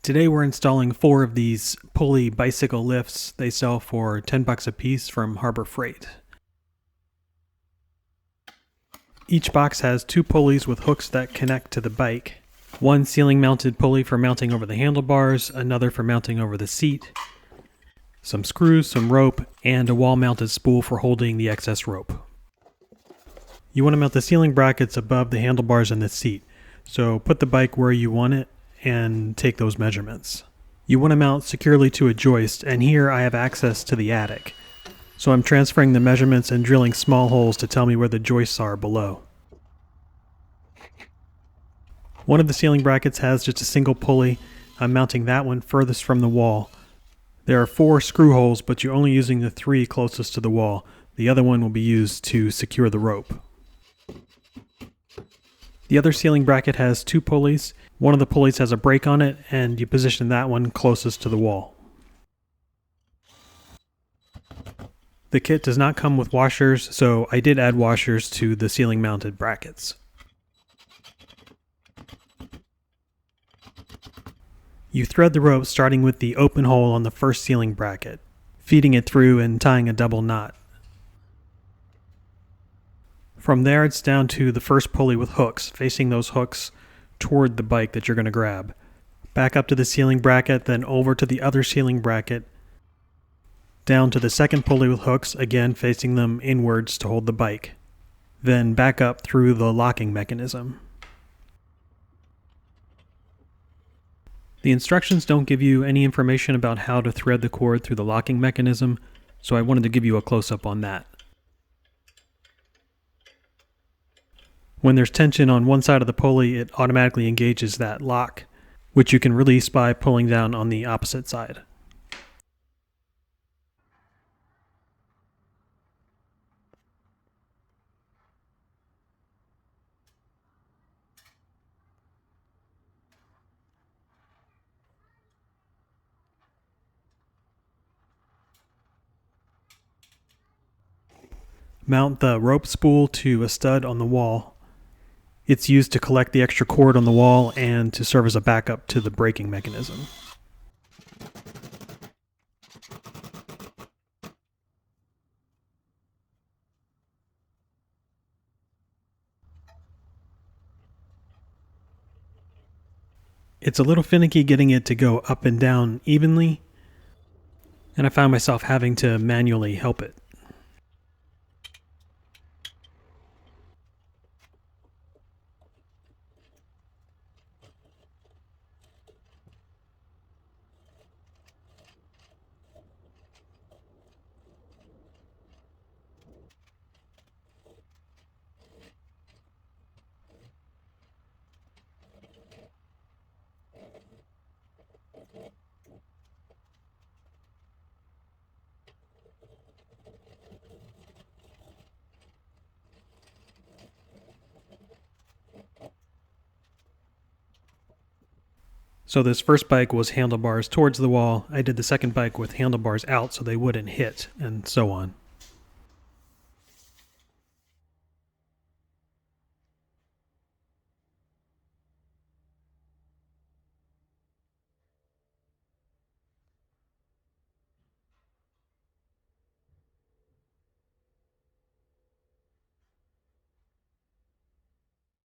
Today we're installing 4 of these Pulley bicycle lifts. They sell for $10 a piece from Harbor Freight. Each box has 2 pulleys with hooks that connect to the bike. One ceiling mounted pulley for mounting over the handlebars, another for mounting over the seat, some screws, some rope, and a wall mounted spool for holding the excess rope. You want to mount the ceiling brackets above the handlebars and the seat, so put the bike where you want it and take those measurements. You want to mount securely to a joist, and here I have access to the attic. So I'm transferring the measurements and drilling small holes to tell me where the joists are below. One of the ceiling brackets has just a single pulley. I'm mounting that one furthest from the wall. There are 4 screw holes, but you're only using the 3 closest to the wall. The other one will be used to secure the rope. The other ceiling bracket has 2 pulleys. One of the pulleys has a brake on it, and you position that one closest to the wall. The kit does not come with washers, so I did add washers to the ceiling mounted brackets. You thread the rope starting with the open hole on the first ceiling bracket, feeding it through and tying a double knot. From there it's down to the first pulley with hooks, facing those hooks toward the bike that you're going to grab. Back up to the ceiling bracket, then over to the other ceiling bracket, down to the second pulley with hooks, again facing them inwards to hold the bike. Then back up through the locking mechanism. The instructions don't give you any information about how to thread the cord through the locking mechanism, so I wanted to give you a close-up on that. When there's tension on one side of the pulley, it automatically engages that lock, which you can release by pulling down on the opposite side. Mount the rope spool to a stud on the wall. It's used to collect the extra cord on the wall and to serve as a backup to the braking mechanism. It's a little finicky getting it to go up and down evenly, and I found myself having to manually help it. So this first bike was handlebars towards the wall. I did the second bike with handlebars out so they wouldn't hit, and so on.